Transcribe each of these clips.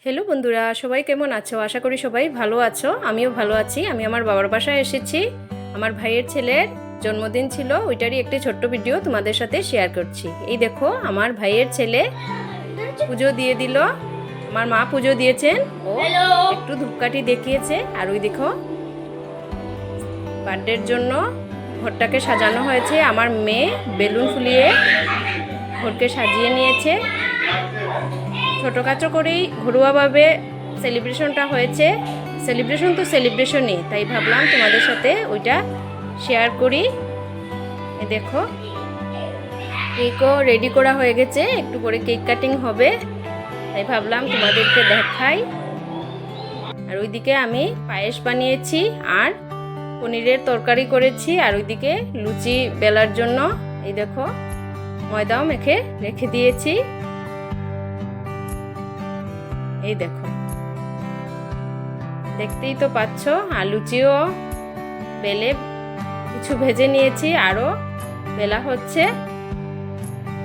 Hello বন্ধুরা, সবাই কেমন আছো? আশা করি সবাই ভালো আছো। আমিও ভালো আছি। আমি আমার বাবার বাসায় এসেছি। আমার ভাইয়ের ছেলের জন্মদিন ছিল, ওইটারই একটি ছোট্ট ভিডিও তোমাদের সাথে শেয়ার করছি। এই দেখো, আমার ভাইয়ের ছেলে পুজো দিয়ে দিল। আমার মা পুজো দিয়েছেন, ও একটু ধূপকাঠি দেখিয়েছে। আর ওই দেখো, বার্থডের জন্য ঘরটাকে সাজানো হয়েছে। আমার মেয়ে বেলুন ফুলিয়ে ঘরকে সাজিয়ে নিয়েছে। ছোটোখাটো করেই ঘরোয়াভাবে সেলিব্রেশনটা হয়েছে। সেলিব্রেশন তো সেলিব্রেশনই, তাই ভাবলাম তোমাদের সাথে ওইটা শেয়ার করি। এ দেখো, কেকও রেডি করা হয়ে গেছে, একটু পরে কেক কাটিং হবে, তাই ভাবলাম তোমাদেরকে দেখাই। আর ওইদিকে আমি পায়েস বানিয়েছি আর পনিরের তরকারি করেছি। আর ওইদিকে লুচি বেলার জন্য এই দেখো ময়দাও মেখে রেখে দিয়েছি। এই দেখো, দেখতেই তো পাচ্ছ। আর লুচিও বেলে কিছু ভেজে নিয়েছি, আরও বেলা হচ্ছে।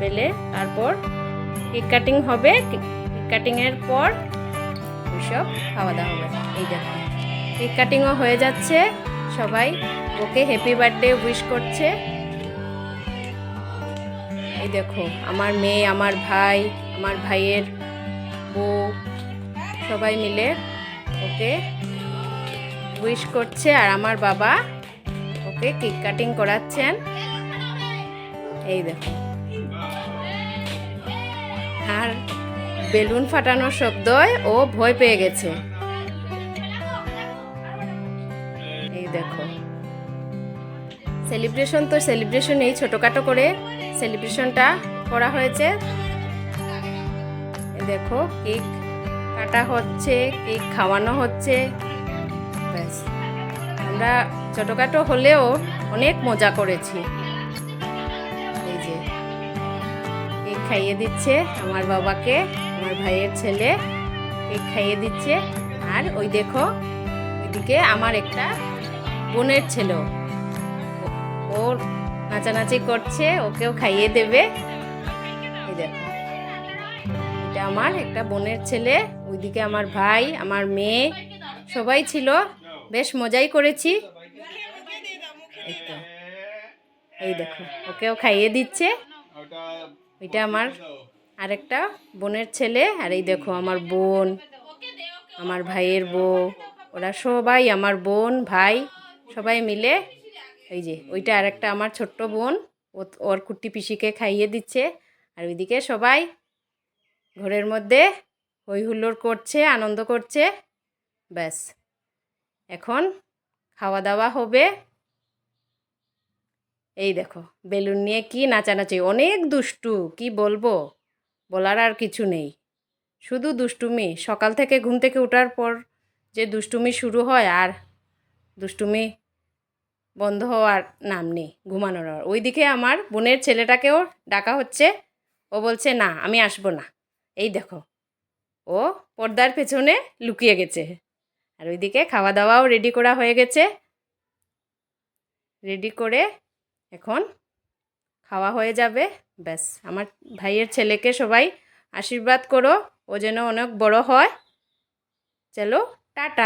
বেলে তারপর কেক কাটিং হবে। কেক কাটিংয়ের পর ওইসব খাওয়া দাওয়া হবে। এই দেখো, কেক কাটিংও হয়ে যাচ্ছে। সবাই ওকে হ্যাপি বার্থডে উইশ করছে। এই দেখো, আমার মেয়ে, আমার ভাই, আমার ভাইয়ের বউ সবাই মিলে ওকে উইশ করছে। আর আমার বাবা ওকে কেক কাটিং করাচ্ছেন। এই দেখো, আর বেলুন ফাটানোর শব্দয় ও ভয় পেয়ে গেছে। এই দেখো, সেলিব্রেশন তো সেলিব্রেশন, এই ছোটোখাটো করে সেলিব্রেশনটা করা হয়েছে। দেখো, কেক কাটা হচ্ছে, কেক খাওয়ানো হচ্ছে। ব্যাস, আমরা ছোটোখাটো হলেও অনেক মজা করেছি। এই যে কেক খাইয়ে দিচ্ছে আমার বাবাকে, আমার ভাইয়ের ছেলে কেক খাইয়ে দিচ্ছে। আর ওই দেখো, ওইদিকে আমার একটা বোনের ছেলে, ও নাচানাচি করছে, ওকেও খাইয়ে দেবে। এই দেখো, এটা আমার একটা বোনের ছেলে। ওইদিকে আমার ভাই, আমার মেয়ে সবাই ছিল, বেশ মজাই করেছি। এই দেখো, ওকেও খাইয়ে দিচ্ছে। ওইটা আমার আরেকটা বোনের ছেলে। আর এই দেখো, আমার বোন, আমার ভাইয়ের বউ, ওরা সবাই আমার বোন ভাই সবাই মিলে। এই যে ওইটা আরেকটা আমার ছোট্ট বোন, ওর কুট্টি পিসিকে খাইয়ে দিচ্ছে। আর ওইদিকে সবাই ঘরের মধ্যে হই হুল্লোড় করছে, আনন্দ করছে। ব্যাস, এখন খাওয়া দাওয়া হবে। এই দেখো, বেলুন নিয়ে কি নাচানাচি, অনেক দুষ্টু, কি বলবো, বলার আর কিছু নেই, শুধু দুষ্টুমি। সকাল থেকে ঘুম থেকে ওঠার পর যে দুষ্টুমি শুরু হয়, আর দুষ্টুমি বন্ধ হওয়ার নাম নেই, ঘুমানোর। ওইদিকে আমার বোনের ছেলেটাকেও ডাকা হচ্ছে, ও বলছে না, আমি আসবো না। এই দেখো, ও পর্দার পেছনে লুকিয়ে গেছে। আর ওইদিকে খাওয়া দাওয়াও রেডি করা হয়ে গেছে। রেডি করে এখন খাওয়া হয়ে যাবে। ব্যাস, আমার ভাইয়ের ছেলেকে সবাই আশীর্বাদ করো, ও যেন অনেক বড় হয়। চলো, টাটা।